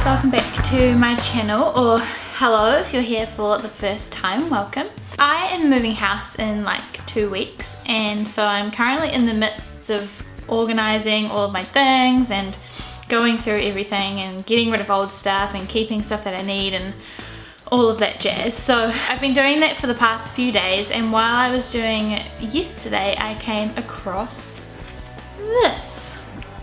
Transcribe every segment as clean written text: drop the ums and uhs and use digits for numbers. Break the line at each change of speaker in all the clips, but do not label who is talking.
welcome back to my channel, or hello if you're here for the first time, welcome. I am moving house in like 2 weeks, and so I'm currently in the midst of organising all of my things and going through everything and getting rid of old stuff and keeping stuff that I need and all of that jazz. So I've been doing that for the past few days, and while I was doing it yesterday I came across this.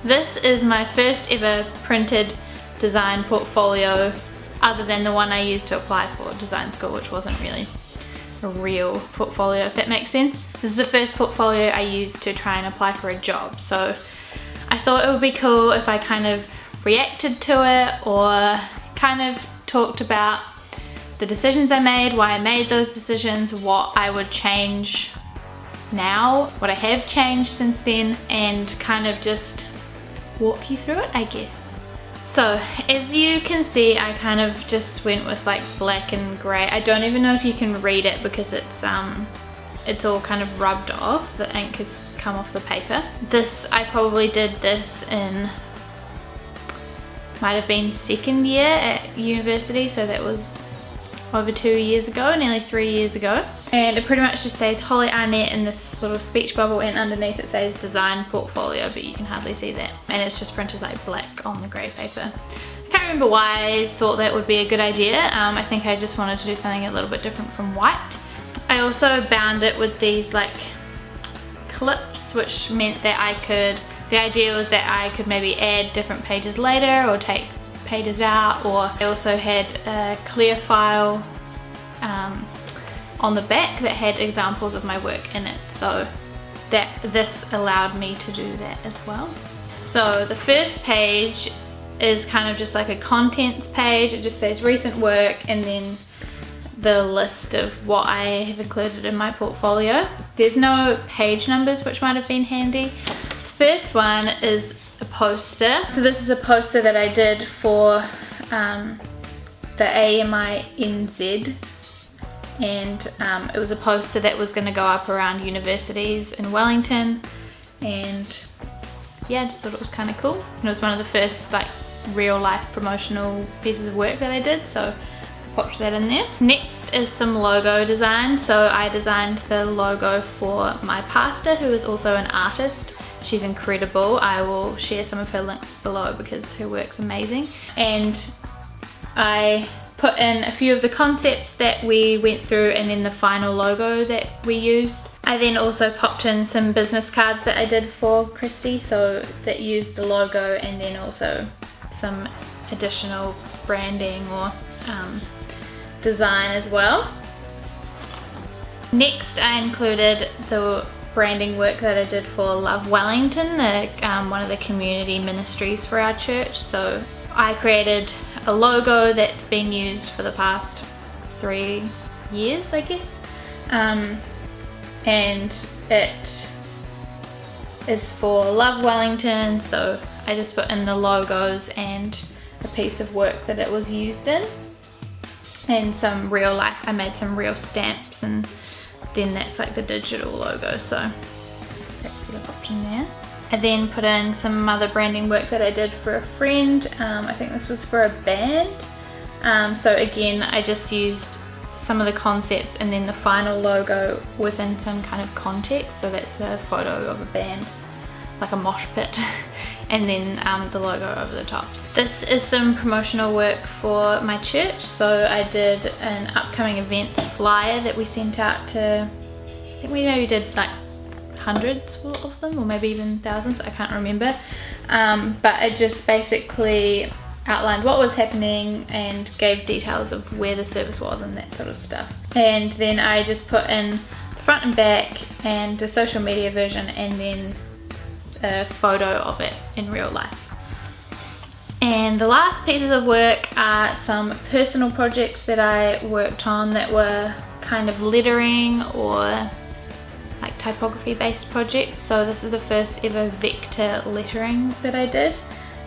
This is my first ever printed design portfolio, other than the one I used to apply for design school, which wasn't really a real portfolio, if that makes sense. This is the first portfolio I used to try and apply for a job, so I thought it would be cool if I kind of reacted to it or kind of talked about the decisions I made, why I made those decisions, what I would change now, what I have changed since then, and kind of just walk you through it, I guess. So as you can see, I kind of just went with like black and grey. I don't even know if you can read it because it's all kind of rubbed off. The ink has come off the paper. This, I probably did this in, might have been second year at university, so that was over 2 years ago, nearly 3 years ago. And it pretty much just says Hollie Arnett in this little speech bubble, and underneath it says design portfolio, but you can hardly see that. And it's just printed like black on the grey paper. I can't remember why I thought that would be a good idea. I think I just wanted to do something a little bit different from white. I also bound it with these like clips, which meant that I could, the idea was that I could maybe add different pages later or take pages out, or I also had a clear file on the back that had examples of my work in it, so that this allowed me to do that as well. So the first page is kind of just like a contents page. It just says recent work and then the list of what I have included in my portfolio. There's no page numbers, which might have been handy. The first one is a poster. So this is a poster that I did for the AMINZ, and it was a poster that was going to go up around universities in Wellington, and yeah, I just thought it was kind of cool. And it was one of the first like real life promotional pieces of work that I did, so I popped that in there. Next is some logo design. So I designed the logo for my pastor, who is also an artist. She's incredible. I will share some of her links below because her work's amazing. And I put in a few of the concepts that we went through and then the final logo that we used. I then also popped in some business cards that I did for Christy, so that used the logo and then also some additional branding or design as well. Next, I included the branding work that I did for Love Wellington, one of the community ministries for our church. So I created a logo that's been used for the past 3 years, I guess, and it is for Love Wellington, so I just put in the logos and a piece of work that it was used in, and some real life, I made some real stamps, and then that's like the digital logo, so that's what I popped in there. I then put in some other branding work that I did for a friend. I think this was for a band. So again, I just used some of the concepts and then the final logo within some kind of context. So that's a photo of a band, like a mosh pit, and then the logo over the top. This is some promotional work for my church. So I did an upcoming events flyer that we sent out to, I think we maybe did like hundreds of them, or maybe even thousands, I can't remember, but it just basically outlined what was happening and gave details of where the service was and that sort of stuff. And then I just put in the front and back and the social media version and then a photo of it in real life. And the last pieces of work are some personal projects that I worked on that were kind of lettering or like typography based projects. So this is the first ever vector lettering that I did.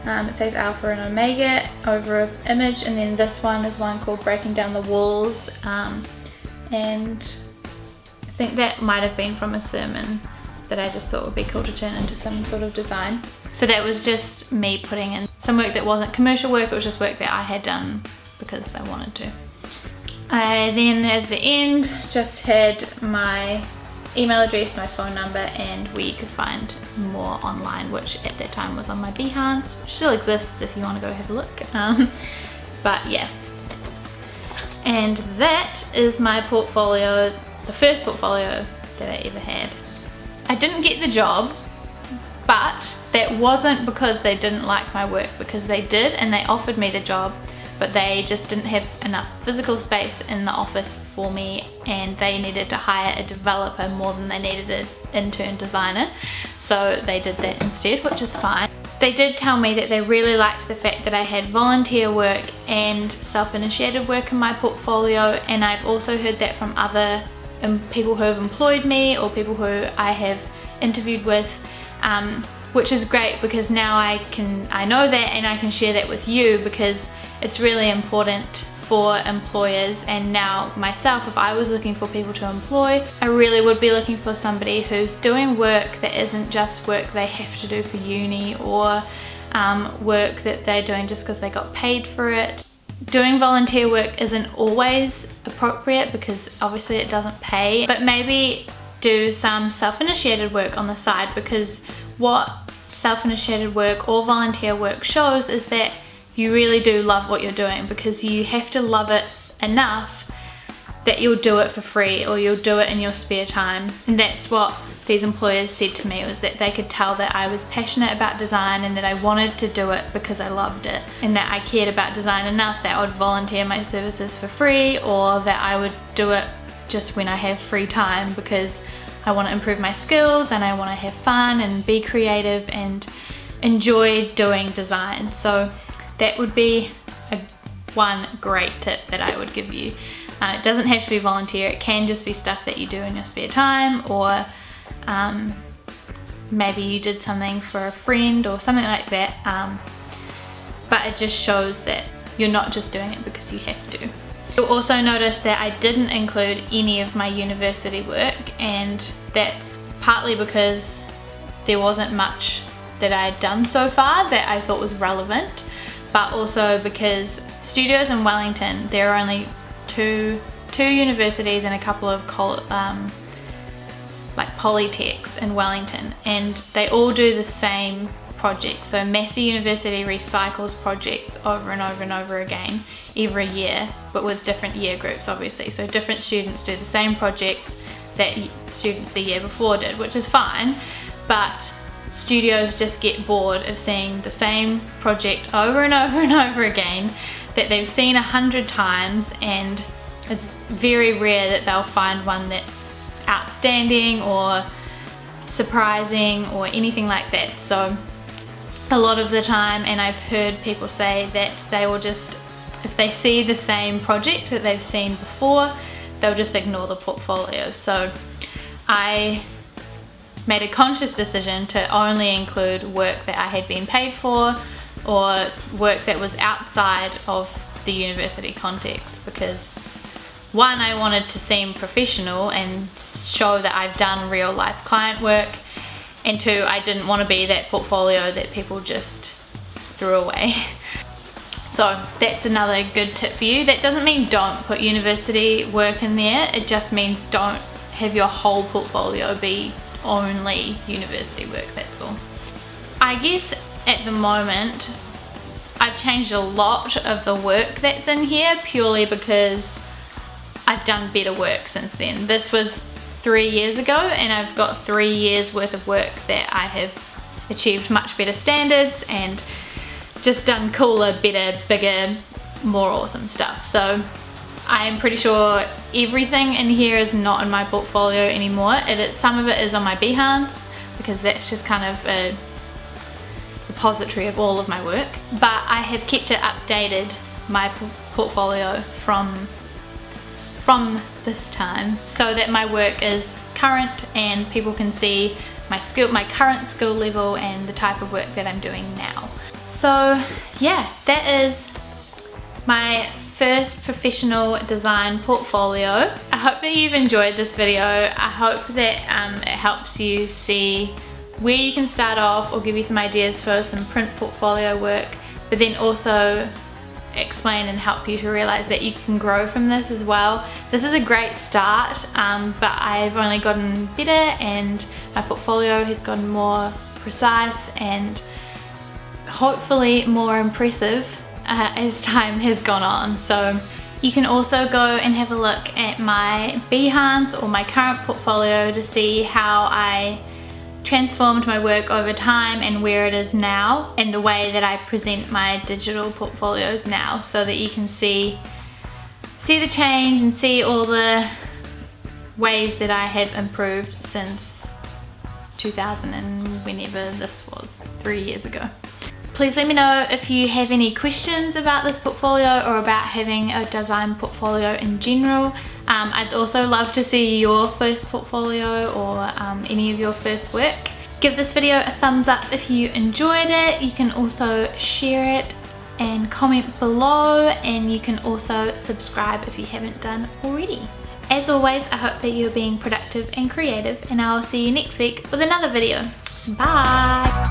It says Alpha and Omega over an image, and then this one is one called Breaking Down the Walls, and I think that might have been from a sermon that I just thought would be cool to turn into some sort of design. So that was just me putting in some work that wasn't commercial work, it was just work that I had done because I wanted to. I then at the end just had my email address, my phone number, and where you could find more online, which at that time was on my Behance, which still exists if you want to go have a look. But yeah. And that is my portfolio, the first portfolio that I ever had. I didn't get the job, but that wasn't because they didn't like my work, because they did, and they offered me the job, but they just didn't have enough physical space in the office for me, and they needed to hire a developer more than they needed an intern designer, so they did that instead, which is fine. They did tell me that they really liked the fact that I had volunteer work and self-initiated work in my portfolio, and I've also heard that from other people who have employed me or people who I have interviewed with, which is great because now I know that and I can share that with you, because it's really important for employers. And now myself, if I was looking for people to employ, I really would be looking for somebody who's doing work that isn't just work they have to do for uni, or work that they're doing just because they got paid for it. Doing volunteer work isn't always appropriate because obviously it doesn't pay, but maybe do some self-initiated work on the side, because what self-initiated work or volunteer work shows is that you really do love what you're doing, because you have to love it enough that you'll do it for free or you'll do it in your spare time. And that's what these employers said to me, was that they could tell that I was passionate about design and that I wanted to do it because I loved it, and that I cared about design enough that I would volunteer my services for free, or that I would do it just when I have free time because I want to improve my skills and I want to have fun and be creative and enjoy doing design. So that would be one great tip that I would give you. It doesn't have to be volunteer, it can just be stuff that you do in your spare time, or maybe you did something for a friend or something like that, but it just shows that you're not just doing it because you have to. You'll also notice that I didn't include any of my university work, and that's partly because there wasn't much that I had done so far that I thought was relevant, but also because studios in Wellington, there are only two universities and a couple of like polytechs in Wellington, and they all do the same projects. So Massey University recycles projects over and over and over again every year, but with different year groups obviously. So different students do the same projects that students the year before did, which is fine, but studios just get bored of seeing the same project over and over and over again that they've seen 100 times, and it's very rare that they'll find one that's outstanding or surprising or anything like that. So a lot of the time, and I've heard people say that they will just, if they see the same project that they've seen before, they'll just ignore the portfolio. So I made a conscious decision to only include work that I had been paid for, or work that was outside of the university context, because one, I wanted to seem professional and show that I've done real life client work, and two, I didn't want to be that portfolio that people just threw away. So that's another good tip for you. That doesn't mean don't put university work in there, it just means don't have your whole portfolio be only university work, that's all. I guess at the moment I've changed a lot of the work that's in here purely because I've done better work since then. This was 3 years ago, and I've got 3 years worth of work that I have achieved much better standards and just done cooler, better, bigger, more awesome stuff. So I'm pretty sure everything in here is not in my portfolio anymore. Some of it is on my Behance, because that's just kind of a repository of all of my work, but I have kept it updated, my portfolio from this time, so that my work is current and people can see my current skill level and the type of work that I'm doing now. So yeah, that is my first professional design portfolio. I hope that you've enjoyed this video. I hope that it helps you see where you can start off or give you some ideas for some print portfolio work, but then also explain and help you to realize that you can grow from this as well. This is a great start, but I've only gotten better and my portfolio has gotten more precise and hopefully more impressive as time has gone on. So you can also go and have a look at my Behance or my current portfolio to see how I transformed my work over time and where it is now, and the way that I present my digital portfolios now, so that you can see the change and see all the ways that I have improved since 2000 and whenever this was, 3 years ago. Please let me know if you have any questions about this portfolio or about having a design portfolio in general. I'd also love to see your first portfolio or any of your first work. Give this video a thumbs up if you enjoyed it. You can also share it and comment below, and you can also subscribe if you haven't done already. As always, I hope that you're being productive and creative, and I'll see you next week with another video. Bye!